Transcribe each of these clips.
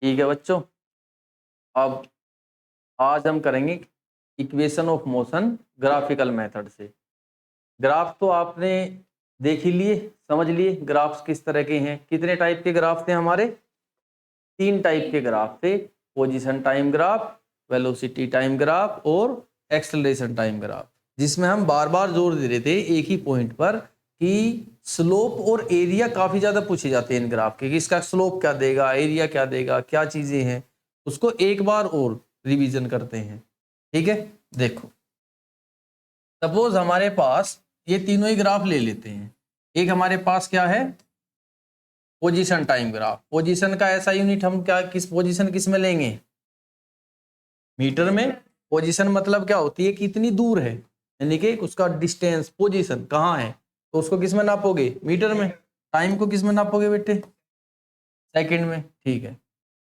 ठीक है बच्चों, अब आज हम करेंगे equation of motion graphical method से। ग्राफ तो आपने देख ही लिए, समझ लिए ग्राफ्स किस तरह के हैं। कितने टाइप के ग्राफ थे हमारे? 3 टाइप के ग्राफ थे, position time graph, velocity time graph और एक्सेलरेशन टाइम ग्राफ, जिसमें हम बार बार जोर दे रहे थे एक ही पॉइंट पर कि स्लोप और एरिया काफी ज्यादा पूछे जाते हैं इन ग्राफ के, कि इसका स्लोप क्या देगा, एरिया क्या देगा, क्या चीजें हैं, उसको एक बार और रिवीजन करते हैं। ठीक है, देखो सपोज हमारे पास ये तीनों ही ग्राफ ले लेते हैं। एक हमारे पास क्या है? Position time graph. पोजीशन का ऐसा यूनिट हम क्या पोजीशन किस में लेंगे? मीटर में। पोजीशन मतलब क्या होती है? कितनी दूर है, यानी कि उसका डिस्टेंस, पोजीशन कहाँ है, तो उसको किस में नापोगे? मीटर में। टाइम को किस में नापोगे बेटे? सेकंड में। ठीक है,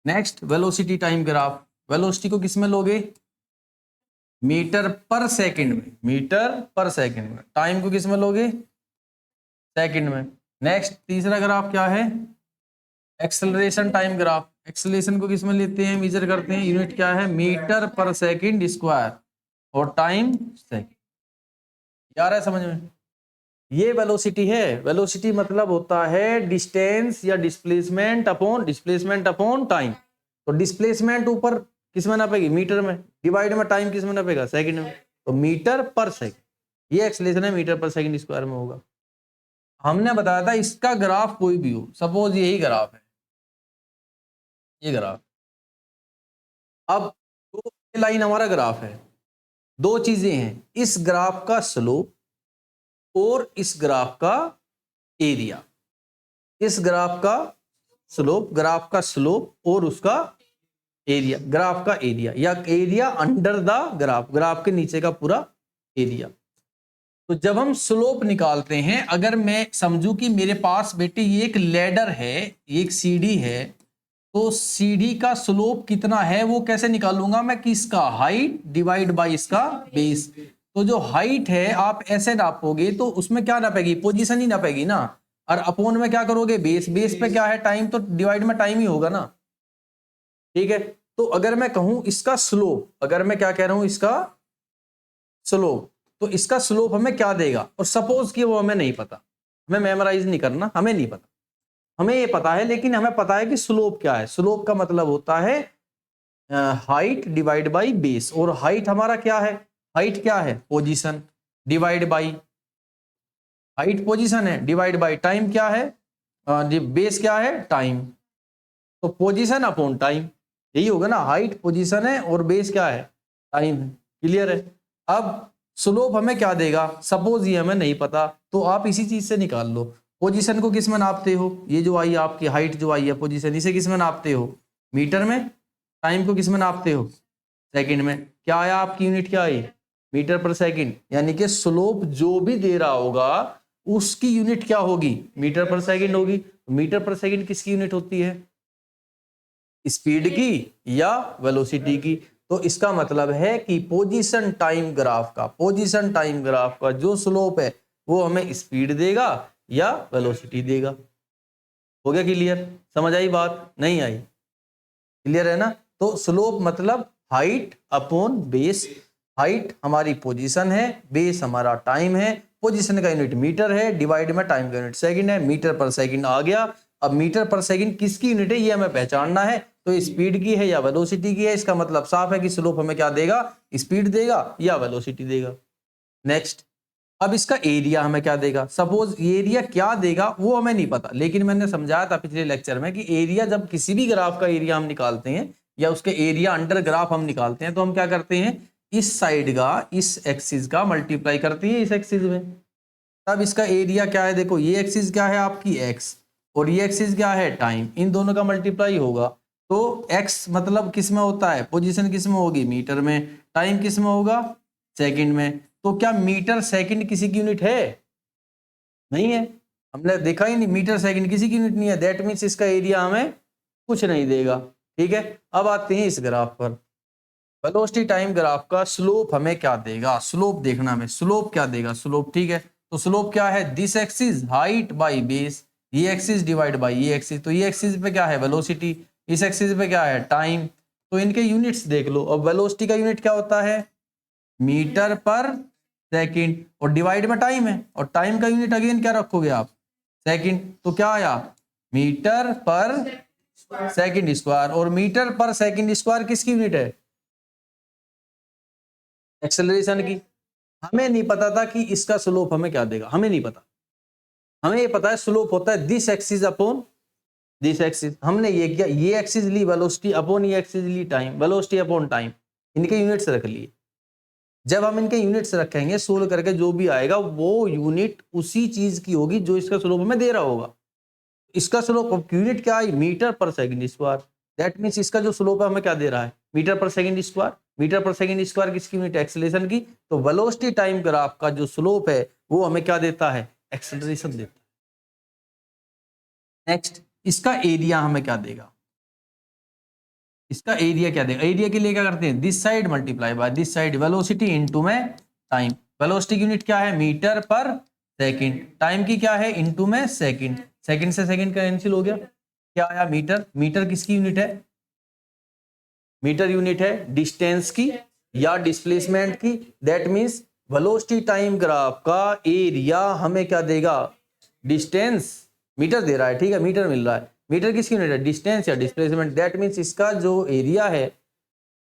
next velocity time graph. Velocity को किस में लोगे? मीटर पर सेकंड में। मीटर पर सेकंड में। टाइम को किस में लोगे? सेकंड में। नेक्स्ट तीसरा ग्राफ क्या है? Acceleration time graph. एक्सेलरेशन को किस में लेते हैं, मेजर करते हैं? यूनिट क्या है? मीटर पर सेकंड स्क्वायर और टाइम सेकंड। यार है समझ में? ये वेलोसिटी है। वेलोसिटी मतलब होता है डिस्टेंस या डिस्प्लेसमेंट अपॉन टाइम। तो डिस्प्लेसमेंट ऊपर किस में नापेगी? मीटर में। डिवाइड में टाइम किस में नापेगा? सेकंड में। तो मीटर पर सेकंड। ये एक्सेलरेशन है, मीटर पर सेकंड स्क्वायर में होगा। हमने बताया था इसका ग्राफ कोई भी हो, सपोज यही ग्राफ है, ये ग्राफ। अब दो लाइन हमारा ग्राफ है, दो चीजें हैं, इस ग्राफ का स्लोप और इस ग्राफ का एरिया। इस ग्राफ का स्लोप और उसका एरिया, ग्राफ का एरिया या एरिया अंडर द ग्राफ के नीचे का पूरा एरिया। तो जब हम स्लोप निकालते हैं, अगर मैं समझू कि मेरे पास बेटे ये एक लैडर है, ये एक सीढ़ी है, तो सीढ़ी का स्लोप कितना है वो कैसे निकालूंगा मैं? कि इसका हाइट डिवाइड बाय इसका बेस। तो जो हाइट है आप ऐसे नापोगे तो उसमें क्या नापेगी? पोजीशन ही नापेगी ना। और अपोन में क्या करोगे? बेस। बेस पे क्या है? टाइम। तो डिवाइड में टाइम ही होगा ना। ठीक है, तो अगर मैं कहूं इसका स्लोप, अगर मैं क्या कह रहा हूं इसका स्लोप, तो इसका स्लोप हमें क्या देगा? और सपोज कि वो हमें नहीं पता, हमें मेमोराइज नहीं करना, हमें नहीं पता, हमें ये पता है, लेकिन हमें पता है कि स्लोप क्या है। स्लोप का मतलब होता है हाइट डिवाइड बाई बेस। और हाइट हमारा क्या है? हाइट क्या है? Position divide by height, position है, डिवाइड बाई टाइम क्या है? बेस क्या है? टाइम। तो पोजीशन अपॉन टाइम, यही होगा ना। हाइट पोजीशन है और बेस क्या है? टाइम है। क्लियर है? अब स्लोप हमें क्या देगा? सपोज ये हमें नहीं पता, तो आप इसी चीज से निकाल लो। पोजीशन को किस में नापते हो? ये जो आई आपकी हाइट जो आई है पोजीशन, इसे किस में नापते हो? मीटर में। टाइम को किस में नापते हो? सेकंड में। क्या आया आपकी यूनिट? क्या आई? मीटर पर सेकंड। यानी कि स्लोप जो भी दे रहा होगा उसकी यूनिट क्या होगी? मीटर पर सेकंड होगी। मीटर पर सेकंड किसकी यूनिट होती है? स्पीड की या वेलोसिटी की। तो इसका मतलब है कि पोजीशन टाइम ग्राफ का जो स्लोप है वो हमें स्पीड देगा या वेलोसिटी देगा। हो गया क्लियर? समझ आई बात? नहीं आई? क्लियर है ना? तो स्लोप मतलब हाइट अपॉन बेस। हाइट हमारी पोजीशन है, बेस हमारा टाइम है। पोजीशन का यूनिट मीटर है, डिवाइड में टाइम का यूनिट सेकंड है। मीटर पर सेकंड आ गया। अब मीटर पर सेकंड किसकी यूनिट है ये हमें पहचानना है। तो स्पीड की है या वेलोसिटी की है? इसका मतलब साफ है कि स्लोप हमें क्या देगा? स्पीड देगा या वेलोसिटी देगा। नेक्स्ट, अब इसका एरिया हमें क्या देगा? सपोज एरिया क्या देगा वो हमें नहीं पता, लेकिन मैंने समझाया था पिछले लेक्चर में कि एरिया, जब किसी भी ग्राफ का एरिया हम निकालते हैं या उसके एरिया अंडर ग्राफ हम निकालते हैं, तो हम क्या करते हैं? इस साइड का इस एक्सिस का मल्टीप्लाई करते हैं इस एक्सिस में। तब इसका एरिया क्या है? देखो ये एक्सिस क्या है आपकी? एक्स। और ये एक्सिस क्या है? टाइम। इन दोनों का मल्टीप्लाई होगा। तो एक्स मतलब किस में होता है? पोजीशन किस में होगी? मीटर में। टाइम किस में होगा? सेकंड में। तो क्या मीटर सेकंड किसी की यूनिट है? नहीं है, हमने देखा ही नहीं। मीटर सेकंड किसी की यूनिट नहीं है। दैट मीन्स इसका एरिया हमें कुछ नहीं देगा। ठीक है, अब आते हैं इस ग्राफ पर। वेलोसिटी टाइम ग्राफ का स्लोप हमें क्या देगा? स्लोप देखना हमें, स्लोप क्या देगा? स्लोप, ठीक है, तो स्लोप क्या है? This axis height by base, ये एक्सिस डिवाइड बाई ये एक्सिस। तो ये एक्सिस पे क्या है? वेलोसिटी। इस एक्सिस पे क्या है, टाइम। तो इनके यूनिट्स देख लो। और वेलोसिटी का यूनिट क्या होता है, मीटर पर सेकंड, और डिवाइड में टाइम है, और टाइम का यूनिट अगेन क्या रखोगे आप, सेकंड। तो क्या आया, मीटर पर सेकंड स्क्वायर। और मीटर पर सेकंड स्क्वायर किसकी यूनिट है, एक्सेलरेशन की। हमें नहीं पता था कि इसका स्लोप हमें क्या देगा, हमें नहीं पता। हमें ये पता है स्लोप होता है this axis upon this axis. हमने ये किया, ये एक्सिस ली वेलोसिटी अपॉन ये एक्सिस ली टाइम, वेलोसिटी अपॉन टाइम, इनके यूनिट्स रख लिए। जब हम इनके यूनिट्स रखेंगे सोल्व करके जो भी आएगा वो यूनिट उसी चीज की होगी जो इसका स्लोप हमें दे रहा होगा। इसका स्लोप यूनिट क्या है, मीटर पर सेकंड स्क्वायर। दैट मींस इसका जो स्लोप है हमें क्या दे रहा है, मीटर पर सेकंड स्क्वायर। मीटर पर सेकंड स्क्वायर किसकी यूनिट, एक्सेलरेशन की। तो वेलोसिटी टाइम ग्राफ का जो स्लोप है वो हमें क्या देता है, एक्सेलरेशन देता है। नेक्स्ट, इसका एरिया हमें क्या देगा, इसका एरिया क्या देगा। एरिया के लिए क्या करते हैं, this side multiply by this side, velocity into में टाइम। वेलोसिटी की यूनिट क्या है, मीटर पर सेकंड। टाइम की क्या है, इनटू में सेकंड। सेकंड से सेकंड कैंसिल हो गया, क्या आया, मीटर। मीटर किसकी यूनिट है, मीटर यूनिट है डिस्टेंस की या डिस्प्लेसमेंट की। That means velocity time graph का एरिया हमें क्या देगा, डिस्टेंस। मीटर दे रहा है, ठीक है, मीटर मिल रहा है। मीटर किसकी यूनिट है, डिस्टेंस या डिस्प्लेसमेंट। दैट मींस इसका जो एरिया है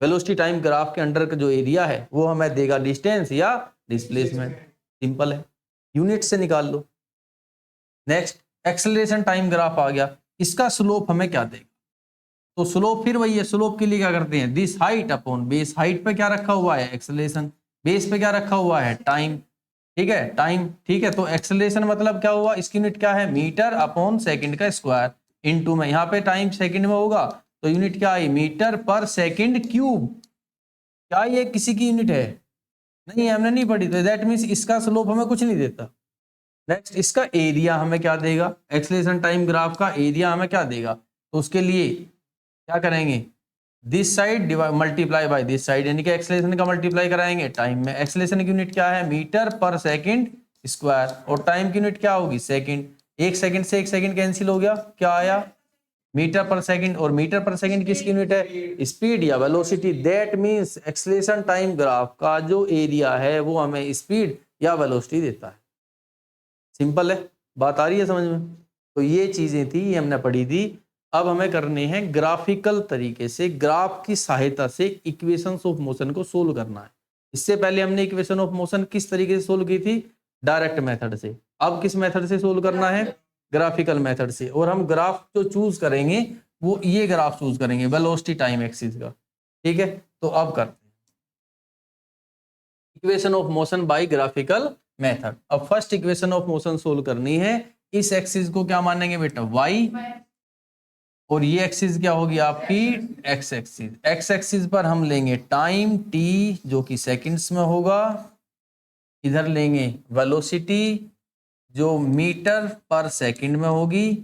वेलोसिटी टाइम ग्राफ के अंडर का जो एरिया है वो हमें देगा डिस्टेंस या डिस्प्लेसमेंट। सिंपल है, यूनिट से निकाल लो। नेक्स्ट, एक्सेलरेशन टाइम ग्राफ आ गया, इसका स्लोप हमें क्या देगा। तो स्लोप फिर वही है, स्लोप के लिए क्या करते हैं, this height upon base. Height पे क्या रखा हुआ है, एक्सेलरेशन। बेस पे क्या रखा हुआ है, टाइम। ठीक है, टाइम, ठीक है। तो एक्सेलरेशन मतलब क्या हुआ, इसकी यूनिट क्या है, मीटर अपॉन सेकंड का स्क्वायर इनटू में, यहाँ पे टाइम सेकंड में होगा तो यूनिट क्या आई, मीटर पर सेकंड क्यूब। क्या ये किसी की यूनिट है, नहीं, हमने नहीं पढ़ी। तो दैट मींस इसका स्लोप हमें कुछ नहीं देता। नेक्स्ट, इसका एरिया हमें क्या देगा, एक्सेलरेशन टाइम ग्राफ का एरिया हमें क्या देगा। तो उसके लिए क्या करेंगे, this side multiply by this side, यानी कि एक्सेलरेशन का मल्टीप्लाई कराएंगे टाइम में। एक्सेलरेशन की यूनिट क्या है, मीटर पर सेकंड स्क्वायर, और टाइम की यूनिट क्या होगी, सेकंड। एक सेकंड से एक सेकंड कैंसिल हो गया, क्या आया, मीटर पर सेकंड। और मीटर पर सेकंड किसकी यूनिट है, स्पीड या velocity. That means acceleration time graph का जो एरिया है वो हमें स्पीड या वेलोसिटी देता है। सिंपल है, बात आ रही है समझ में। तो ये चीजें थी, ये हमने पढ़ी थी। अब हमें करने हैं ग्राफिकल तरीके से, ग्राफ की सहायता से इक्वेशंस ऑफ मोशन को सोल्व करना है। इससे पहले हमने इक्वेशन ऑफ मोशन किस तरीके से सोल्व की थी, डायरेक्ट मेथड से। अब किस मेथड से सोल्व करना है, ग्राफिकल मेथड से। और हम ग्राफ जो चूज करेंगे वो ये ग्राफ चूज करेंगे वेलोसिटी टाइम एक्सिस का। ठीक है, तो अब करते हैं equation of motion by graphical method. अब first equation of motion solve करनी है। इस एक्सिस को क्या मानेंगे बेटा, वाई, और ये एक्सिस क्या होगी आपकी, एक्स एक्सिस। एक्स एक्सिस पर हम लेंगे टाइम टी जो कि सेकंड्स में होगा, इधर लेंगे वेलोसिटी जो मीटर पर सेकंड में होगी,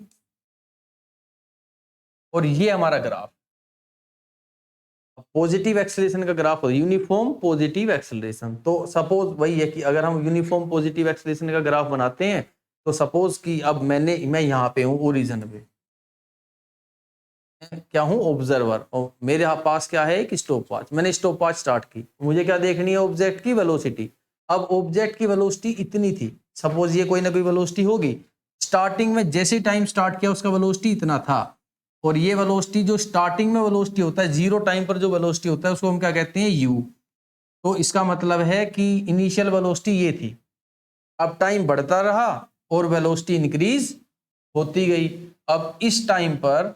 और ये हमारा ग्राफ पॉजिटिव एक्सेलरेशन का ग्राफ हो, यूनिफॉर्म पॉजिटिव एक्सेलरेशन। तो सपोज वही है कि अगर हम यूनिफॉर्म पॉजिटिव एक्सेलरेशन का ग्राफ बनाते हैं तो सपोज कि अब मैं यहाँ पे हूँ ओरिजिन पे, क्या हूँ, ऑब्जर्वर, और मेरे पास क्या है, एक स्टॉप वॉच। मैंने स्टॉप वॉच स्टार्ट की, मुझे क्या देखनी है, ऑब्जेक्ट की वेलोसिटी। अब ऑब्जेक्ट की वेलोसिटी इतनी थी, सपोज ये कोई ना कोई वेलोसिटी होगी। स्टार्टिंग में जैसे टाइम स्टार्ट किया उसका वेलोसिटी इतना था, और ये वेलोसिटी जो स्टार्टिंग में वेलोसिटी होता है, जीरो टाइम पर जो वेलोसिटी होता है उसको हम क्या कहते हैं, यू। तो इसका मतलब है कि इनिशियल वेलोसिटी ये थी, अब टाइम बढ़ता रहा और वेलोसिटी इंक्रीज होती गई। अब इस टाइम पर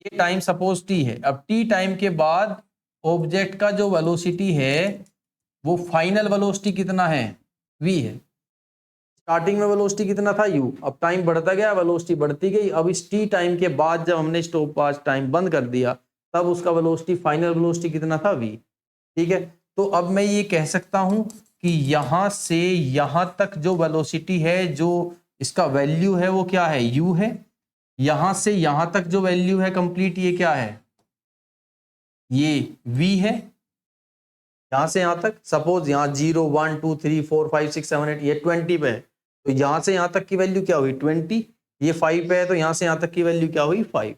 ये टाइम सपोज टी है, अब टी टाइम के बाद ऑब्जेक्ट का जो वेलोसिटी है वो फाइनल वेलोसिटी कितना है, वी है। स्टार्टिंग में वेलोसिटी कितना था, यू। अब टाइम बढ़ता गया, वेलोसिटी बढ़ती गई। अब इस टी टाइम के बाद जब हमने स्टॉप वॉच टाइम बंद कर दिया तब उसका वेलोसिटी, फाइनल वेलोसिटी कितना था, वी। ठीक है, तो अब मैं ये कह सकता हूं कि यहां से यहां तक जो वेलोसिटी है, जो इसका वैल्यू है वो क्या है, यू है। यहां से यहां तक जो वैल्यू है कंप्लीट, ये क्या है, ये v है। यहां से यहां तक सपोज यहां 0 1 2 3 4 5 6 7 8 ये 20 पे है, तो यहां से यहां तक की वैल्यू क्या हुई, 20। ये 5 पे है तो यहां से यहां तक की वैल्यू क्या हुई 5।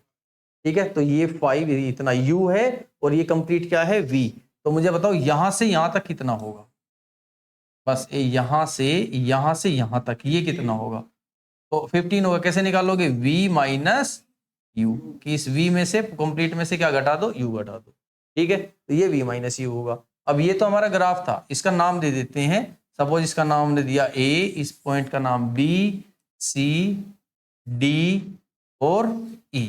ठीक है, तो ये 5 इतना u है और ये कंप्लीट क्या है v। तो मुझे बताओ यहां से यहां तक कितना होगा, बस यहां से यहां तक ये कितना होगा। तो 15 होगा, कैसे निकालोगे, v माइनस यू, कि इस v में से कंप्लीट में से क्या घटा दो, u घटा दो। ठीक है, तो ये v माइनस यू होगा। अब ये तो हमारा ग्राफ था, इसका नाम दे देते हैं। सपोज इसका नाम हमने दिया a, इस पॉइंट का नाम b, c, d और e।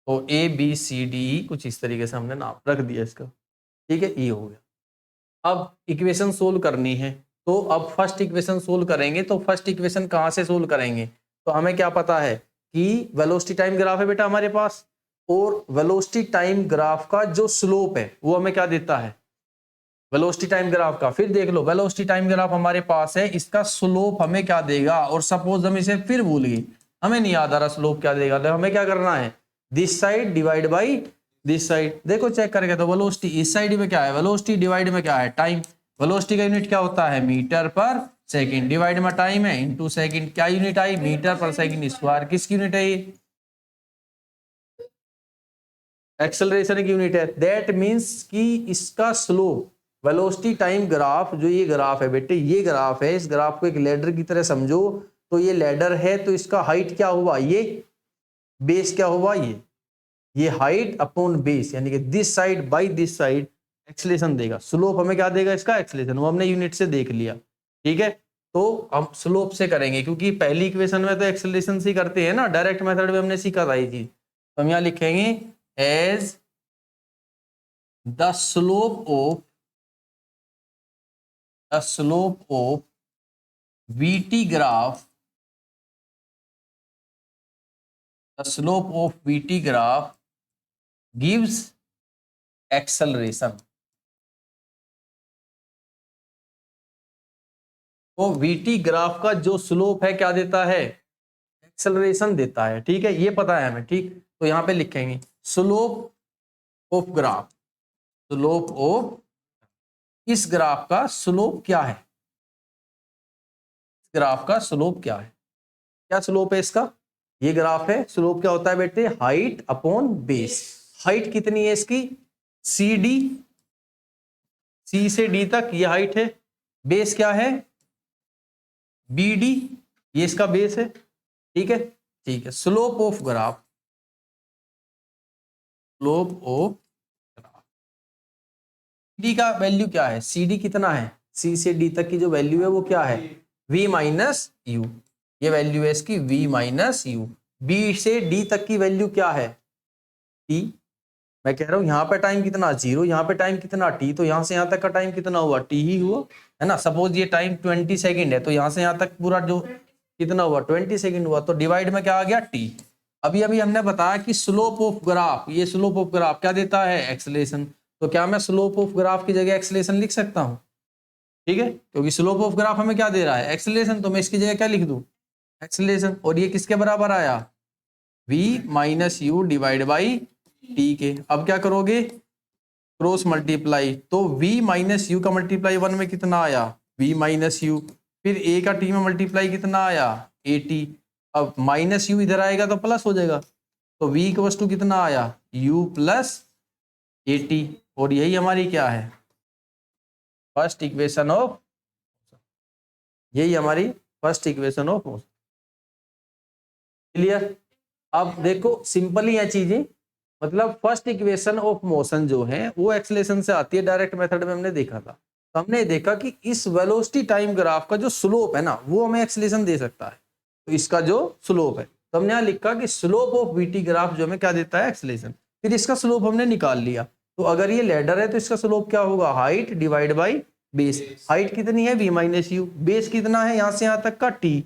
तो a b c d e कुछ इस तरीके से हमने नाम रख दिया इसका। ठीक है, e हो गया। अब इक्वेशन सोल्व करनी है, तो अब फर्स्ट इक्वेशन सोल्व करेंगे। तो फर्स्ट इक्वेशन कहाँ से सोल्व करेंगे, तो हमें क्या पता है कि वेलोसिटी टाइम ग्राफ है बेटा हमारे पास, और वेलोसिटी टाइम ग्राफ का जो स्लोप है वो हमें क्या देता है, वेलोसिटी टाइम ग्राफ का। फिर देख लो, वेलोसिटी टाइम ग्राफ हमारे पास है, इसका स्लोप हमें क्या देगा। और सपोज हम इसे फिर भूल गए, हमें नहीं याद आ रहा स्लोप क्या देगा, तो हमें क्या करना है, this side divide by this side. देखो चेक करके, तो वेलोसिटी इस साइड में क्या है, वेलोसिटी डिवाइड में क्या है, टाइम। वेलोसिटी का यूनिट क्या होता है, मीटर पर सेकंड, डिवाइड में टाइम है इनटू सेकंड, क्या यूनिट आई, मीटर पर सेकंड स्क्वायर। किसकी यूनिट है ये, एक्सेलरेशन की यूनिट है। दैट मींस कि इसका स्लोप, वेलोसिटी टाइम ग्राफ, जो ये ग्राफ है बेटे, ये ग्राफ है, इस ग्राफ को एक लैडर की तरह समझो। तो ये लैडर है, तो इसका हाइट क्या हुआ, ये बेस क्या हुआ, ये हाइट अपॉन बेस, यानी कि this side by this side acceleration देगा। स्लोप हमें क्या देगा, इसका एक्सेलरेशन, वो हमने यूनिट से देख लिया। ठीक है, तो हम स्लोप से करेंगे, क्योंकि पहली इक्वेशन में तो एक्सेलरेशन से करते हैं ना, डायरेक्ट मेथड में हमने सीखा था ये चीज। तो हम यहाँ लिखेंगे as the slope of VT graph, the slope of VT graph gives acceleration। तो VT ग्राफ का जो स्लोप है क्या देता है, एक्सेलरेशन देता है। ठीक है, ये पता है हमें। ठीक, तो यहां पे लिखेंगे slope of graph, slope of, इस ग्राफ का स्लोप क्या है, ग्राफ का स्लोप क्या है, क्या स्लोप है इसका, ये ग्राफ है। स्लोप क्या होता है बेटे, हाइट अपॉन बेस। हाइट कितनी है इसकी, सी डी, सी से डी तक ये हाइट है। बेस क्या है, बी डी, ये इसका बेस है। ठीक है, ठीक है। Slope of graph, slope of graph, D का वैल्यू क्या है, सी डी कितना है, सी से डी तक की जो वैल्यू है वो क्या है, v माइनस यू, ये वैल्यू है इसकी v माइनस यू। बी से डी तक की वैल्यू क्या है, t। मैं कह रहा हूं यहाँ पे टाइम कितना 0, यहाँ पे टाइम कितना t, तो यहाँ से यहाँ तक का टाइम कितना हुआ, t ही हुआ, है ना। सपोज ये टाइम 20 सेकंड है, तो यहाँ से यहाँ तक पूरा जो कितना हुआ 20 सेकंड हुआ, तो डिवाइड में क्या आ गया t। अभी अभी हमने बताया कि स्लोप ऑफ ग्राफ, ये स्लोप ऑफ ग्राफ क्या देता है, एक्सेलरेशन। तो क्या मैं स्लोप ऑफ ग्राफ की जगह एक्सेलरेशन लिख सकता हूँ, ठीक है, क्योंकि स्लोप ऑफ ग्राफ हमें क्या दे रहा है, एक्सेलरेशन। तो मैं इसकी जगह क्या लिख दूं, एक्सेलरेशन। और ये किसके बराबर आया, v minus u divide by T के। अब क्या करोगे, क्रॉस मल्टीप्लाई, तो v माइनस यू का मल्टीप्लाई 1 में कितना आया, v माइनस यू, फिर a का t में मल्टीप्लाई कितना आया, ए टी। अब माइनस यू इधर आएगा तो प्लस हो जाएगा, तो v की वस्तु कितना आया, u प्लस ए टी। और यही हमारी क्या है, फर्स्ट इक्वेशन ऑफ, यही हमारी first equation of motion. Clear. अब देखो सिंपल ही है चीजें, मतलब फर्स्ट इक्वेशन ऑफ मोशन जो है वो एक्सेलरेशन से आती है, डायरेक्ट मेथड में हमने देखा था। तो हमने देखा कि इस वेलोसिटी टाइम ग्राफ का जो स्लोप है ना, वो हमें एक्सेलरेशन दे सकता है। तो इसका जो स्लोप है, तो हमने यहाँ लिखा कि स्लोप ऑफ वीटी ग्राफ जो हमें क्या देता है, एक्सेलरेशन। फिर इसका स्लोप हमने निकाल लिया। तो अगर ये लैडर है तो इसका स्लोप क्या होगा, height divide by base. Height कितनी है, v माइनस यू, बेस कितना है यहाँ से यहाँ तक का t।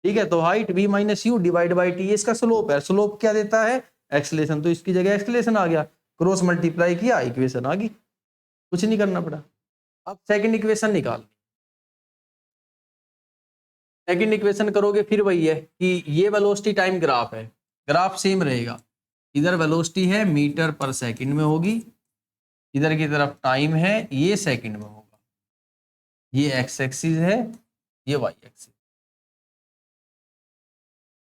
ठीक है, तो height v minus u divide by T, इसका स्लोप है। स्लोप क्या देता है, एक्सेलरेशन। तो इसकी जगह एक्सेलरेशन आ गया, क्रॉस मल्टीप्लाई किया, इक्वेशन आ गई, कुछ नहीं करना पड़ा। अब सेकंड इक्वेशन निकाल, सेकंड इक्वेशन करोगे फिर वही है कि ये वेलोसिटी टाइम ग्राफ है, ग्राफ सेम रहेगा। इधर वेलोसिटी है मीटर पर सेकंड में होगी, इधर की तरफ टाइम है, ये सेकंड में होगा, ये एक्स एक्सिस है, ये वाई एक्सिस।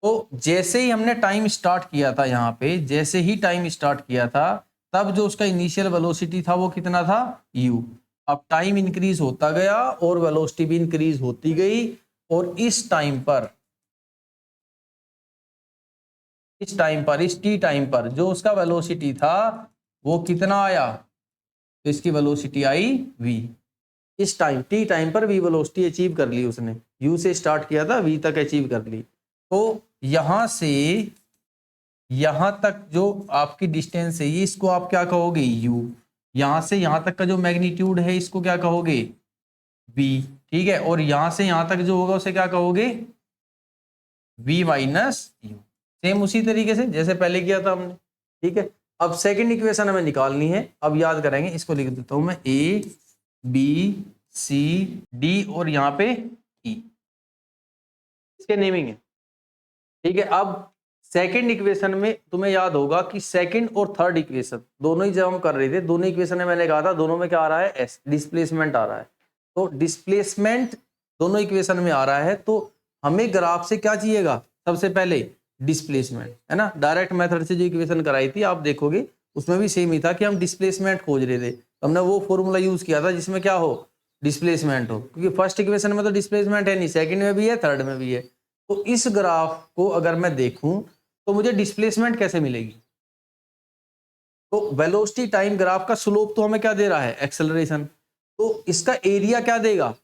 तो जैसे ही हमने टाइम स्टार्ट किया था, यहाँ पे जैसे ही टाइम स्टार्ट किया था, तब जो उसका इनिशियल वेलोसिटी था वो कितना था, u। अब टाइम इंक्रीज होता गया और वेलोसिटी भी इंक्रीज होती गई, और इस टाइम पर इस टी टाइम पर जो उसका वेलोसिटी था वो कितना आया, तो इसकी वेलोसिटी आई v। इस टाइम टी टाइम पर v वेलोसिटी अचीव कर ली उसने, u से स्टार्ट किया था, v तक अचीव कर ली। तो यहां से यहां तक जो आपकी डिस्टेंस है, ये इसको आप क्या कहोगे, u। यहां से यहां तक का जो मैग्नीट्यूड है इसको क्या कहोगे, v। ठीक है, और यहां से यहां तक जो होगा उसे क्या कहोगे, v माइनस u। सेम उसी तरीके से जैसे पहले किया था हमने। ठीक है, अब सेकंड इक्वेशन हमें निकालनी है। अब याद करेंगे, इसको लिख देता हूं मैं, a b c d और यहाँ पे e, इसके नेमिंग है। ठीक है, अब सेकंड इक्वेशन में तुम्हें याद होगा कि सेकंड और थर्ड इक्वेशन दोनों ही जब हम कर रहे थे, दोनों इक्वेशन में मैंने कहा था दोनों में क्या आ रहा है, एस, डिस्प्लेसमेंट आ रहा है। तो डिस्प्लेसमेंट दोनों इक्वेशन में आ रहा है, तो हमें ग्राफ से क्या चाहिएगा, सबसे पहले डिस्प्लेसमेंट, है ना। डायरेक्ट मेथड से जो इक्वेशन कराई थी आप देखोगे उसमें भी सेम ही था कि हम डिस्प्लेसमेंट खोज रहे थे, तो हमने वो फॉर्मूला यूज किया था जिसमें क्या हो, डिस्प्लेसमेंट हो, क्योंकि फर्स्ट इक्वेशन में तो डिस्प्लेसमेंट है नहीं, सेकंड में भी है, थर्ड में भी है। तो इस ग्राफ को अगर मैं देखूं तो मुझे डिस्प्लेसमेंट कैसे मिलेगी, तो वेलोसिटी टाइम ग्राफ का स्लोप तो हमें क्या दे रहा है, एक्सेलरेशन। तो इसका एरिया क्या देगा,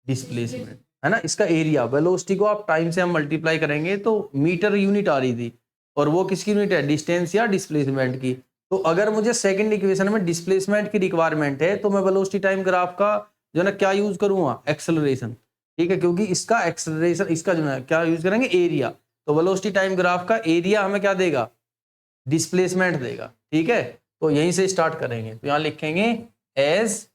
डिस्प्लेसमेंट, है ना। इसका एरिया, वेलोसिटी को आप टाइम से हम मल्टीप्लाई करेंगे तो मीटर यूनिट आ रही थी, और वो किसकी यूनिट है, डिस्टेंस या डिस्प्लेसमेंट की। तो अगर मुझे सेकंड इक्वेशन में डिस्प्लेसमेंट की रिक्वायरमेंट है तो मैं वेलोसिटी टाइम ग्राफ का जो है ना क्या यूज करूंगा, एक्सेलरेशन। ठीक है, क्योंकि इसका एक्सेलरेशन, इसका जो है क्या यूज करेंगे, एरिया। तो वेलोसिटी टाइम ग्राफ का एरिया हमें क्या देगा, डिस्प्लेसमेंट देगा। ठीक है, तो यहीं से स्टार्ट करेंगे, तो यहां लिखेंगे as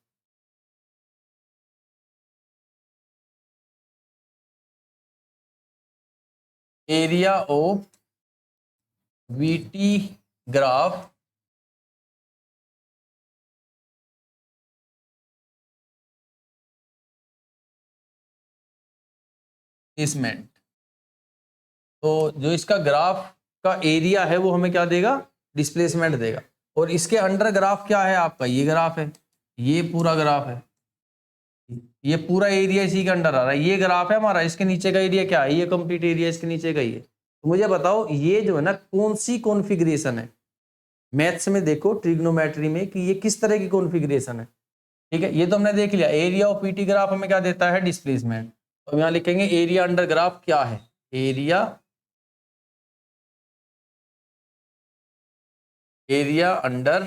area of VT graph displacement. तो जो इसका ग्राफ का एरिया है वो हमें क्या देगा, डिस्प्लेसमेंट देगा। और इसके अंडर ग्राफ क्या है आपका, ये ग्राफ है, ये पूरा ग्राफ है, ये पूरा एरिया इसी के अंडर आ रहा है। ये ग्राफ है हमारा, इसके नीचे का एरिया क्या है, ये कंप्लीट एरिया इसके नीचे का ही है। तो मुझे बताओ ये जो है ना कौन सी कॉन्फ़िगरेशन है, मैथ्स में देखो ट्रिग्नोमेट्री में कि ये किस तरह की कॉन्फ़िगरेशन है। ठीक है, ये तो हमने देख लिया, एरिया ऑफ पीटी ग्राफ हमें क्या देता है, डिस्प्लेसमेंट। तो यहाँ लिखेंगे एरिया अंडर ग्राफ क्या है, एरिया अंडर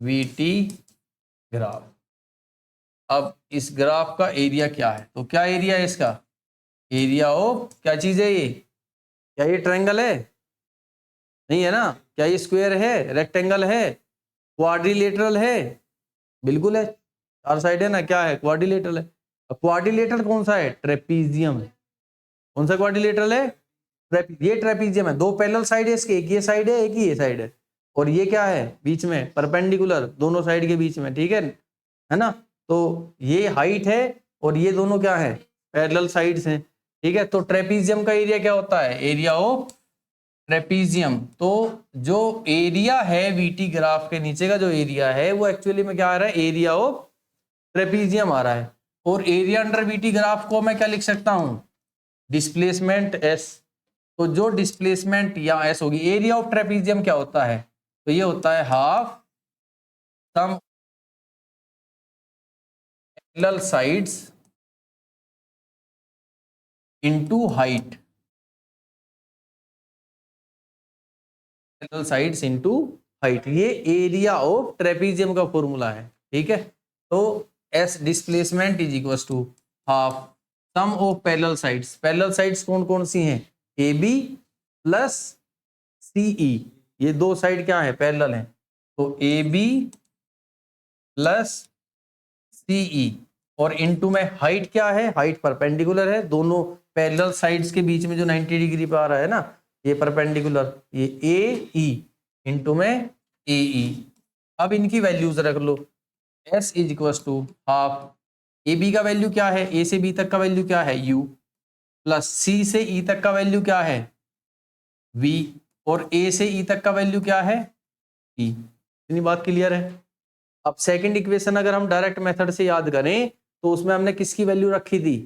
वीटी ग्राफ। अब इस ग्राफ का एरिया क्या है, तो क्या एरिया है इसका, एरिया ऑफ क्या चीज है ये, क्या ये ट्रायंगल है, नहीं है ना। क्या ये स्क्वायर है, रेक्टेंगल है, क्वाड्रिलेटरल है, बिल्कुल है, चार साइड है ना, क्या है, क्वाड्रिलेटरल है। अब क्वाड्रिलेटरल कौन सा है, ट्रेपीजियम है। कौन सा क्वाड्रिलेटरल है, ये ट्रेपीजियम है। दो पैरेलल साइड है इसके, एक ये साइड है, एक ही ये साइड है, और ये क्या है बीच में, परपेंडिकुलर, दोनों साइड के बीच में। ठीक है ना। तो ये हाइट है और ये दोनों क्या है, पैरेलल साइड्स हैं। ठीक है, तो ट्रेपीजियम का एरिया क्या होता है, एरिया ऑफ ट्रेपीजियम। तो जो एरिया है वीटी ग्राफ के नीचे का जो एरिया है वो एक्चुअली में क्या आ रहा है, एरिया ऑफ ट्रेपीजियम आ रहा है। और एरिया अंडर वीटी ग्राफ को मैं क्या लिख सकता हूं, डिस्प्लेसमेंट एस। तो जो डिस्प्लेसमेंट या एस होगी, एरिया ऑफ ट्रेपीजियम क्या होता है, तो ये होता है half sum parallel sides into height, parallel sides into height, ये एरिया ऑफ ट्रेपीजियम का फॉर्मूला है। ठीक है, तो S displacement is equal to half sum of parallel sides. Parallel sides कौन कौन सी हैं, ए बी प्लस सी ई, ये दो साइड क्या है, पैरेलल हैं। तो ए बी प्लस सी ई, और इनटू में हाइट क्या है, हाइट परपेंडिकुलर है, दोनों पैरेलल साइड्स के बीच में जो 90 डिग्री पे आ रहा है ना, ये परपेंडिकुलर, ये ए ई इंटू में ए ई। अब इनकी वैल्यूज रख लो, S is equal to half, A B का वैल्यू क्या है, ए से बी तक का वैल्यू क्या है, यू, प्लस सी से ई तक का वैल्यू क्या है v, और a से e तक का वैल्यू क्या है t। इतनी बात क्लियर है। अब सेकंड इक्वेशन अगर हम डायरेक्ट मेथड से याद करें तो उसमें हमने किसकी वैल्यू रखी थी,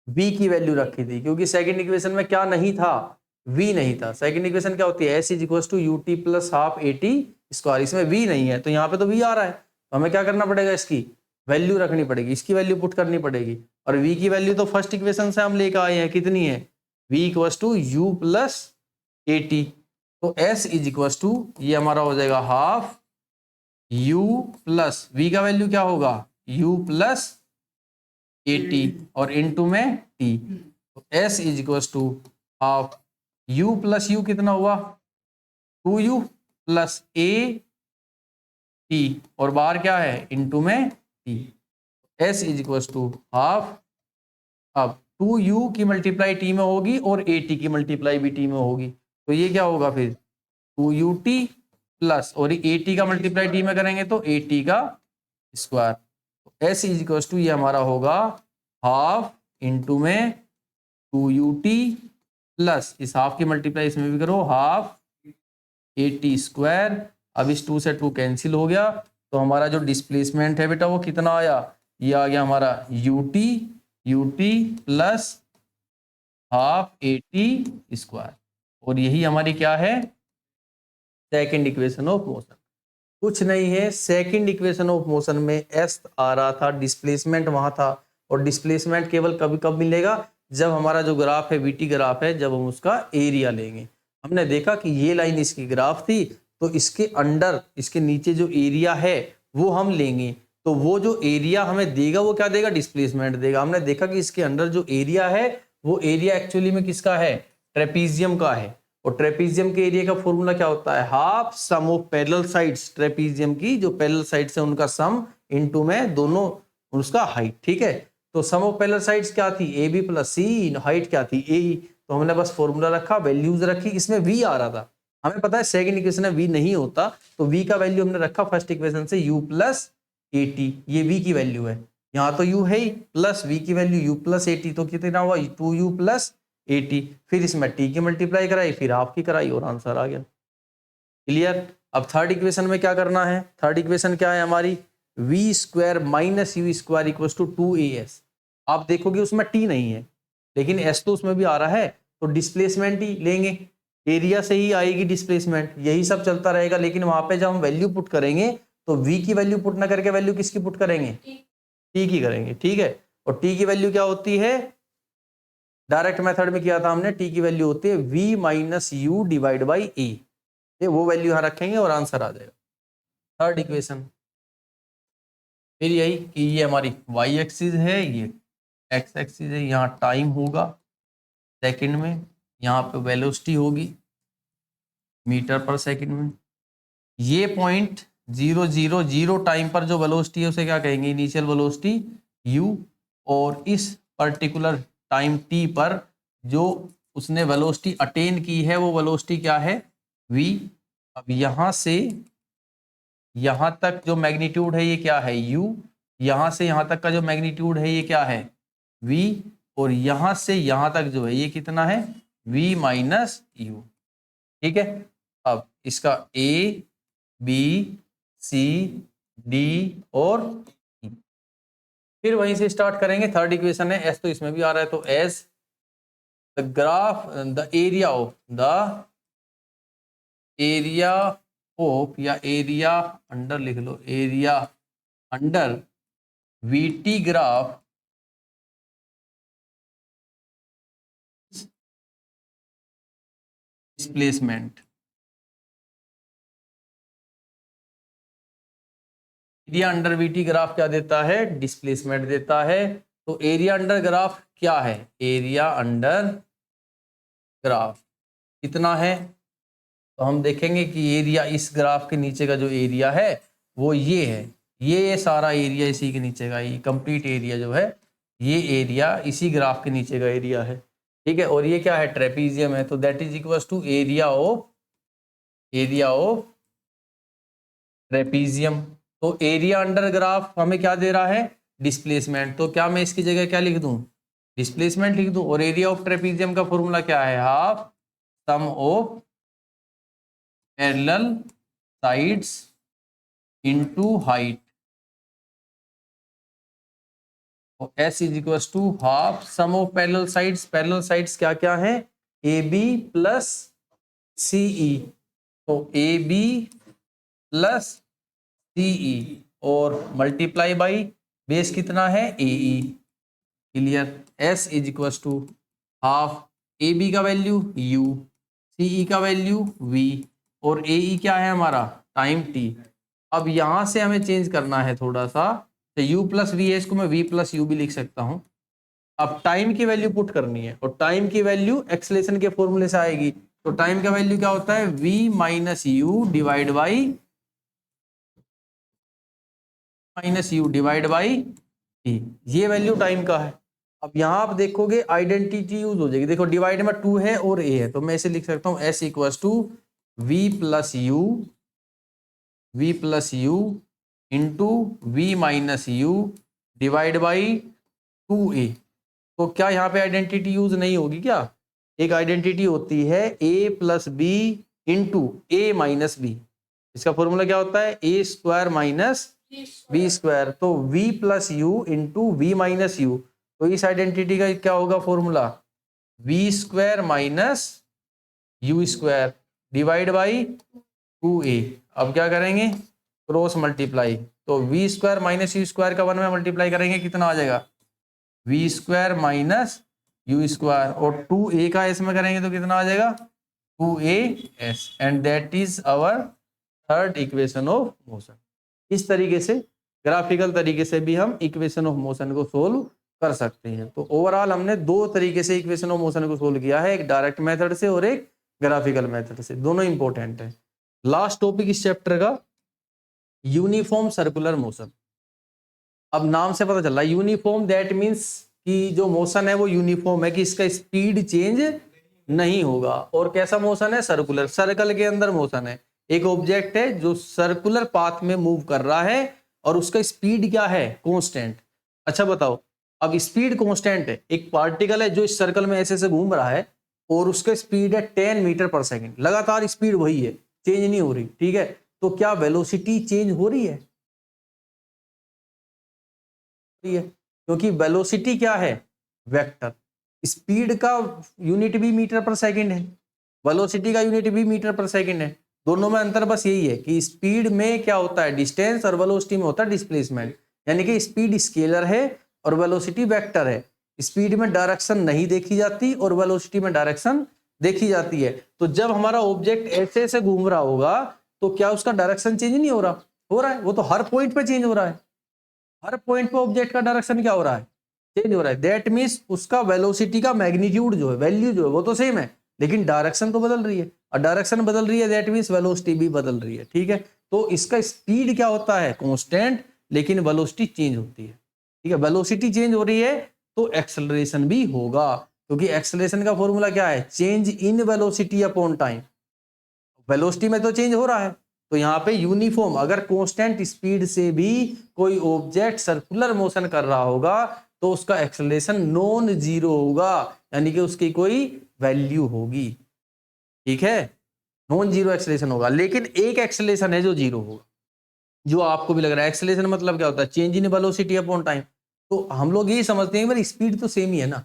v की वैल्यू रखी थी, क्योंकि सेकंड इक्वेशन में क्या नहीं था, v नहीं था। सेकंड इक्वेशन क्या होती है, s is equal to U T plus half A T square, इसमें v नहीं है तो यहाँ पे तो v आ रहा है, तो हमें क्या करना पड़ेगा, इसकी वैल्यू रखनी पड़ेगी, इसकी वैल्यू पुट करनी पड़ेगी। और v की वैल्यू तो फर्स्ट इक्वेशन से हम लेकर आए हैं, कितनी है, v equal to u plus a t, तो s इज इक्वल टू ये हमारा हो जाएगा हाफ u प्लस v का वैल्यू क्या होगा u प्लस ए टी और इनटू में t, तो s is equal to half u plus u कितना हुआ 2u प्लस a t और बाहर क्या है इनटू में t, s is equal to half, अब 2u की मल्टीप्लाई t में होगी और at की मल्टीप्लाई भी t में होगी, तो ये क्या होगा फिर 2ut प्लस और at का मल्टीप्लाई t में करेंगे तो at का square, s is equal to ये हमारा होगा हाफ इंटू में 2ut प्लस इस हाफ की मल्टीप्लाई इसमें भी करो हाफ at स्क्वायर। अब इस 2 से 2 कैंसिल हो गया, तो हमारा जो डिस्प्लेसमेंट है बेटा वो कितना आया, ये आ गया हमारा ut plus half at square, और यही हमारी क्या है सेकंड इक्वेशन ऑफ मोशन। कुछ नहीं है, सेकंड इक्वेशन ऑफ मोशन में s आ रहा था, डिस्प्लेसमेंट वहां था, और डिस्प्लेसमेंट केवल कभी कब मिलेगा, जब हमारा जो ग्राफ है वीटी ग्राफ है, जब हम उसका एरिया लेंगे। हमने देखा कि ये लाइन इसकी ग्राफ थी, तो इसके अंडर इसके नीचे जो एरिया है वो हम लेंगे, तो वो जो एरिया हमें देगा वो क्या देगा, डिस्प्लेसमेंट देगा। हमने देखा कि इसके अंदर जो एरिया है वो एरिया एक्चुअली में किसका है, ट्रेपीजियम का है, और ट्रेपीजियम के एरिया का फॉर्मूला क्या होता है, half sum of parallel sides, trapezium की जो पैरेलल साइड्स है उनका सम इनटू में दोनों उसका हाइट, ठीक है। तो सम ऑफ पैरेलल साइड्स क्या थी, a B plus c, height क्या थी ए ई, तो हमने बस फॉर्मूला रखा, वैल्यूज रखी, इसमें वी आ रहा था, हमें पता है सेकंड इक्वेशन में वी नहीं होता, तो वी का वैल्यू हमने रखा फर्स्ट इक्वेशन से u प्लस ए टी, ये वी की वैल्यू है, यहाँ तो u है ही, प्लस वी की value u plus a t, तो कितना हुआ 2u प्लस ए टी, फिर इसमें t की मल्टीप्लाई कराई, फिर हाफ की कराई और आंसर आ गया। क्लियर। अब थर्ड इक्वेशन में क्या करना है, थर्ड इक्वेशन क्या है हमारी, v square minus u square equal to 2as। आप देखोगे उसमें t नहीं है, लेकिन s तो उसमें भी आ रहा है, तो डिस्प्लेसमेंट ही लेंगे, एरिया से ही आएगी डिस्प्लेसमेंट, यही सब चलता रहेगा। लेकिन वहां पे जब हम वैल्यू पुट करेंगे तो v की वैल्यू पुट ना करके वैल्यू किसकी पुट करेंगे, t की करेंगे, ठीक है। और t की वैल्यू क्या होती है, डायरेक्ट मेथड में किया था हमने, t की वैल्यू होती है v minus u divide by A, वो वैल्यू यहां रखेंगे और आंसर आ जाएगा। थर्ड इक्वेशन फिर यही कि ये हमारी y एक्सिस है, ये x एक्सिस है, यहाँ टाइम होगा सेकंड में, यहाँ पे वेलोसिटी होगी मीटर पर सेकंड में, ये पॉइंट 0 टाइम पर जो वेलोसिटी है उसे क्या कहेंगे, इनिशियल वेलोसिटी u, और इस पर्टिकुलर टाइम t पर जो उसने वेलोसिटी अटेन की है वो वेलोसिटी क्या है v। अब यहाँ से यहाँ तक जो मैग्नीट्यूड है ये क्या है u, यहाँ से यहाँ तक का जो मैग्नीट्यूड है ये क्या है v, और यहाँ से यहाँ तक जो है ये कितना है v माइनस यू, ठीक है। अब इसका a b c d और e, फिर वहीं से स्टार्ट करेंगे। थर्ड इक्वेशन है s, तो इसमें भी आ रहा है, तो s the graph the area of या एरिया अंडर लिख लो, area under VT graph displacement. Area under VT graph क्या देता है, डिस्प्लेसमेंट देता है। तो एरिया अंडर ग्राफ क्या है, एरिया अंडर ग्राफ कितना है, तो हम देखेंगे कि एरिया इस ग्राफ के नीचे का जो एरिया है वो ये है, ये सारा एरिया इसी के नीचे का, ये कंप्लीट एरिया जो है ये एरिया इसी ग्राफ के नीचे का एरिया है, ठीक है। और ये क्या है, ट्रेपीजियम है, तो that is equal to area of trapezium. तो एरिया अंडर ग्राफ हमें क्या दे रहा है, डिस्प्लेसमेंट, तो क्या मैं इसकी जगह क्या लिख दूं, डिस्प्लेसमेंट लिख दूं, और एरिया ऑफ ट्रेपीजियम का फॉर्मूला क्या है, half sum of parallel sides into height, S is equal to half sum of parallel sides. Parallel sides क्या क्या है, ए बी प्लस सीई, तो ए बी प्लस सीई और मल्टीप्लाई बाई बेस कितना है, A E. Clear. S is equal to half A B का value u, C E का value v, और एई क्या है हमारा, टाइम t। अब यहां से हमें चेंज करना है थोड़ा सा, तो u प्लस वी है, इसको मैं v प्लस यू भी लिख सकता हूं। अब टाइम की वैल्यू पुट करनी है, और टाइम की वैल्यू एक्सेलेरेशन के फॉर्मूले से आएगी। तो टाइम का वैल्यू क्या होता है, v minus u divide by T, ये वैल्यू टाइम का है। अब यहां आप देखोगे आइडेंटिटी यूज हो जाएगी, देखो डिवाइड में 2 है और a है, तो मैं इसे लिख सकता हूं s equal to v plus u into v minus u divide by 2a। तो क्या यहाँ पे आइडेंटिटी यूज नहीं होगी क्या, एक आइडेंटिटी होती है a plus b into a minus b, इसका फॉर्मूला क्या होता है, a square minus b square. तो v plus u into v minus u, तो इस आइडेंटिटी का क्या होगा formula, v square minus u square divide by 2a। अब क्या करेंगे, क्रॉस मल्टीप्लाई, तो v square minus u square का 1 में मल्टीप्लाई करेंगे, कितना आ जाएगा, v square minus u square, और 2a का s में करेंगे तो कितना आ जाएगा, 2as, and that is our third equation of motion. इस तरीके से ग्राफिकल तरीके से भी हम इक्वेशन ऑफ मोशन को सोल्व कर सकते हैं। तो ओवरऑल हमने 2 तरीके से इक्वेशन ऑफ मोशन को सोल्व किया है, एक डायरेक्ट मेथड से और एक ग्राफिकल मेथड से, दोनों इंपॉर्टेंट है। लास्ट टॉपिक इस चैप्टर का यूनिफॉर्म सर्कुलर मोशन। अब नाम से पता चल रहा है यूनिफॉर्म, दैट मीन्स कि जो मोशन है वो यूनिफॉर्म है, कि इसका स्पीड चेंज नहीं होगा। और कैसा मोशन है, सर्कुलर, सर्कल के अंदर मोशन है। एक ऑब्जेक्ट है जो सर्कुलर पाथ में मूव कर रहा है और उसका स्पीड क्या है, कांस्टेंट। अच्छा बताओ, अब स्पीड कांस्टेंट है, एक पार्टिकल है जो इस सर्कल में ऐसे घूम रहा है और उसका स्पीड है 10 मीटर पर सेकेंड, लगातार स्पीड वही है, चेंज नहीं हो रही, ठीक है। तो क्या वेलोसिटी चेंज हो रही है, क्योंकि वेलोसिटी क्या है, वेक्टर। स्पीड का यूनिट भी मीटर पर सेकंड है, वेलोसिटी का यूनिट भी मीटर पर सेकंड है। दोनों में अंतर बस यही है कि स्पीड में क्या होता है, डिस्टेंस, और वेलोसिटी में होता है डिस्प्लेसमेंट। यानी कि स्पीड स्केलर है और वेलोसिटी वेक्टर है। स्पीड में डायरेक्शन नहीं देखी जाती और वेलोसिटी में डायरेक्शन देखी जाती है। तो जब हमारा ऑब्जेक्ट ऐसे ऐसे घूम रहा होगा तो क्या उसका डायरेक्शन चेंज नहीं हो रहा, हो रहा है, वो तो हर पॉइंट पे चेंज हो रहा है, हर पॉइंट पे ऑब्जेक्ट का डायरेक्शन क्या हो रहा है, चेंज हो रहा है। दैट मीन्स उसका वेलोसिटी का मैग्नीट्यूड जो है, वैल्यू जो है वो तो सेम है, लेकिन डायरेक्शन तो बदल रही है, और डायरेक्शन बदल रही है दैट मीन्स वेलोसिटी भी बदल रही है, ठीक है। तो इसका स्पीड क्या होता है, कांस्टेंट, लेकिन वेलोसिटी चेंज होती है, ठीक है। वेलोसिटी चेंज हो रही है तो एक्सेलरेशन भी होगा, क्योंकि एक्सेलरेशन का फॉर्मूला क्या है, change in velocity upon time. Velocity में तो चेंज हो रहा है, तो यहाँ पे यूनिफॉर्म, अगर कांस्टेंट स्पीड से भी कोई ऑब्जेक्ट सर्कुलर मोशन कर रहा होगा तो उसका एक्सेलरेशन नॉन जीरो होगा, यानी कि उसकी कोई वैल्यू होगी, ठीक है, नॉन जीरो एक्सेलरेशन होगा। लेकिन एक एक्सेलरेशन है जो जीरो होगा, जो आपको भी लग रहा है। एक्सेलरेशन मतलब क्या होता है, change in velocity upon time. तो हम लोग यही समझते हैं कि स्पीड तो सेम ही है ना,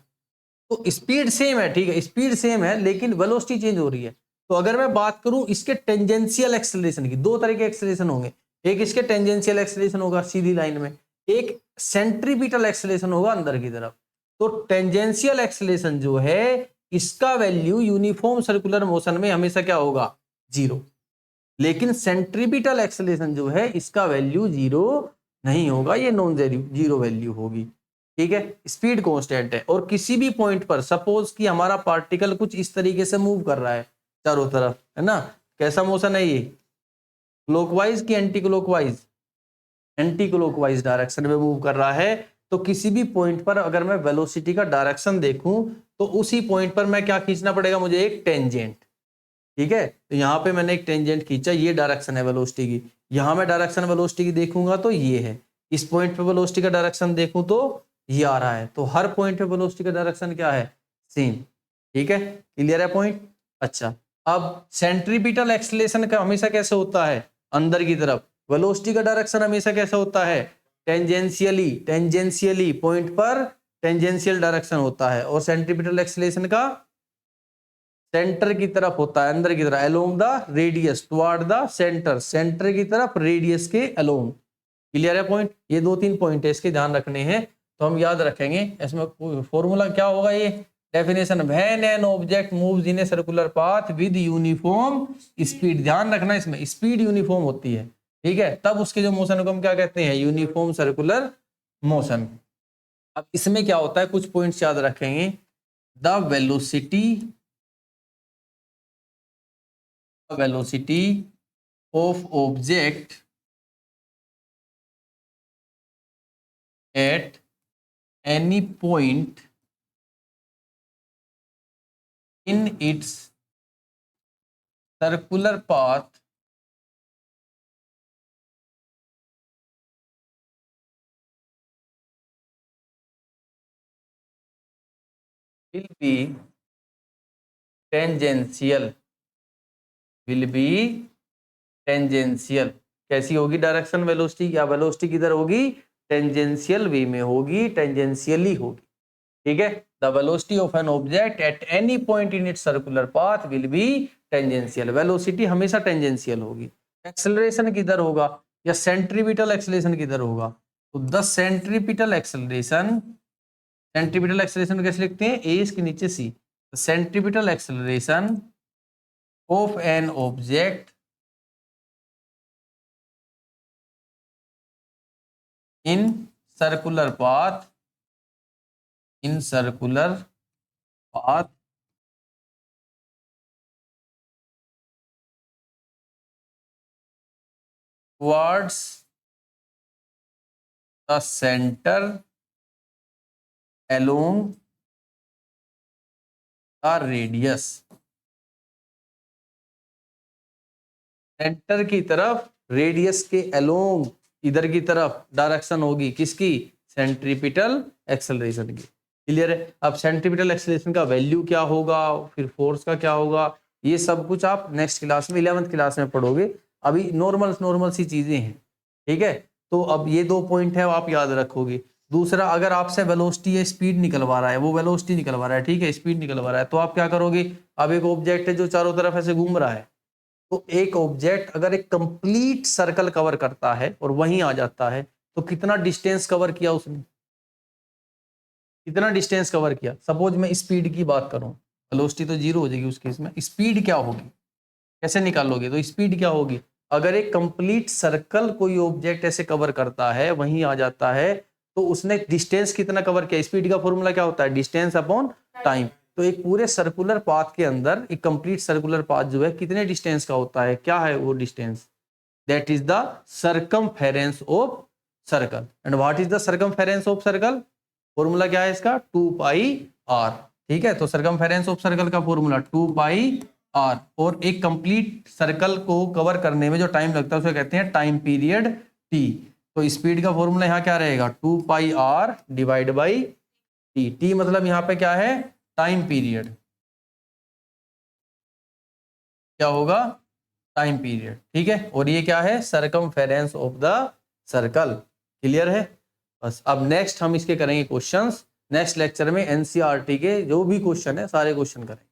तो स्पीड सेम है, ठीक है, स्पीड सेम है, लेकिन वेलोसिटी चेंज हो रही है। तो अगर मैं बात करूं इसके टेंजेंशियल एक्सेलरेशन की, 2 तरह के एक्सेलरेशन होंगे, एक इसके टेंजेंशियल एक्सेलरेशन होगा सीधी लाइन में, एक सेंट्रीपिटल एक्सेलरेशन होगा अंदर की तरफ। तो टेंजेंशियल एक्सेलरेशन जो है इसका वैल्यू यूनिफॉर्म सर्कुलर मोशन में हमेशा क्या होगा, जीरो। लेकिन सेंट्रीपिटल एक्सेलरेशन जो है इसका वैल्यू जीरो नहीं होगा, ये नॉन जीरो वैल्यू होगी, ठीक है। स्पीड कांस्टेंट है, और किसी भी पॉइंट पर सपोज कि हमारा पार्टिकल कुछ इस तरीके से मूव कर रहा है चारों तरफ, है ना, कैसा मोशन है ये, क्लॉकवाइज की anti clockwise, anti clockwise direction में मूव कर रहा है। तो किसी भी पॉइंट पर अगर मैं वेलोसिटी का डायरेक्शन देखूं तो उसी पॉइंट पर मैं क्या खींचना पड़ेगा, मुझे एक टेंजेंट, ठीक है। तो यहाँ पे मैंने एक टेंजेंट खींचा, ये डायरेक्शन है वेलोसिटी की, यहाँ मैं डायरेक्शन वेलोसिटी की देखूंगा तो ये है, इस पॉइंट पे वेलोसिटी का डायरेक्शन देखूं तो ये आ रहा है, तो हर पॉइंट पे वेलोसिटी का डायरेक्शन क्या है, सेम। ठीक है, क्लियर है पॉइंट। अच्छा, अब सेंट्रीपिटल एक्सीलरेशन का हमेशा कैसे होता है, अंदर की तरफ। वेलोसिटी का डायरेक्शन हमेशा कैसा होता है, टेंजेंशियली, टेंजेंशियली पॉइंट पर टेंजेंशियल डायरेक्शन होता है। और सेंट्रीपिटल एक्सीलरेशन का सेंटर की तरफ होता है, अंदर की तरफ, along the radius toward the centre, centre की तरफ रेडियस के अलोंग। क्लियर है पॉइंट। ये 2-3 पॉइंट है, इसके ध्यान रखने हैं, तो हम याद रखेंगे। इसमें फॉर्मूला क्या होगा, ये definition, when an object moves in a circular path with uniform speed. ध्यान रखना, इसमें स्पीड यूनिफॉर्म होती है, ठीक है, तब उसके जो मोशन को हम क्या कहते हैं, यूनिफॉर्म सर्कुलर मोशन। अब इसमें क्या होता है, कुछ पॉइंट्स याद रखेंगे। The velocity of object at any point in its circular path will be tangential, will be tangential। कैसी होगी डायरेक्शन वेलोसिटी, या वेलोसिटी किधर होगी, टेंजेंशियल वे में होगी, टेंजेंशियली होगी। ठीक है, the velocity of an object at any point in its circular path will be tangential. Velocity हमेशा टेंजेंशियल होगी। एक्सेलरेशन किधर होगा, या सेंट्रीपिटल एक्सेलरेशन किधर होगा, तो the centripetal acceleration, centripetal acceleration कैसे लिखते हैं, ए इसके नीचे C, centripetal acceleration of an object in circular path towards the center along the radius। Centre की तरफ, रेडियस के अलोंग, इधर की तरफ डायरेक्शन होगी किसकी, सेंट्रीपिटल एक्सेलरेशन की। क्लियर है। अब सेंट्रीपिटल एक्सेलरेशन का वैल्यू क्या होगा, फिर फोर्स का क्या होगा, ये सब कुछ आप नेक्स्ट क्लास में 11th क्लास में पढ़ोगे। अभी नॉर्मल सी चीजें हैं, ठीक है। तो अब ये 2 पॉइंट है, आप याद रखोगे। दूसरा, अगर आपसे वेलोसिटी या स्पीड निकलवा रहा है, वो वेलोसिटी निकलवा रहा है, ठीक है, स्पीड निकलवा रहा है, तो आप क्या करोगे। अब एक ऑब्जेक्ट है जो चारों तरफ ऐसे घूम रहा है, तो एक ऑब्जेक्ट अगर एक कंप्लीट सर्कल कवर करता है और वहीं आ जाता है, तो कितना डिस्टेंस कवर किया उसने, कितना डिस्टेंस कवर किया। सपोज मैं स्पीड की बात करूं, वेलोसिटी तो 0 हो जाएगी उस केस में, स्पीड क्या होगी, कैसे निकालोगे, तो स्पीड क्या होगी, अगर एक कंप्लीट सर्कल कोई ऑब्जेक्ट ऐसे कवर करता है, वहीं आ जाता है, तो उसने डिस्टेंस कितना कवर किया। स्पीड का फॉर्मूला क्या होता है, डिस्टेंस अपॉन टाइम। तो एक पूरे सर्कुलर पाथ के अंदर, एक कंप्लीट सर्कुलर पाथ जो है कितने डिस्टेंस का होता है, क्या है वो distance, that is the circumference of circle. And what is the circumference of circle, formula क्या है इसका, 2πr। ठीक है, तो सर्कमफेरेंस ऑफ सर्कल का फॉर्मूला 2πr। और एक कंप्लीट सर्कल को कवर करने में जो टाइम लगता है उसे कहते हैं टाइम पीरियड t। तो स्पीड का फॉर्मूला यहाँ क्या रहेगा, 2πr divide by t। t मतलब यहाँ पे क्या है, टाइम पीरियड, क्या होगा, टाइम पीरियड। ठीक है, और ये क्या है, circumference of the circle. Clear है। बस अब नेक्स्ट हम इसके करेंगे क्वेश्चंस। नेक्स्ट लेक्चर में एनसीईआरटी के जो भी क्वेश्चन है सारे क्वेश्चन करेंगे।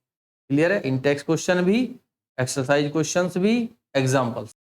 क्लियर है, इन टेक्स्ट क्वेश्चन भी, एक्सरसाइज क्वेश्चंस भी, एग्जांपल्स।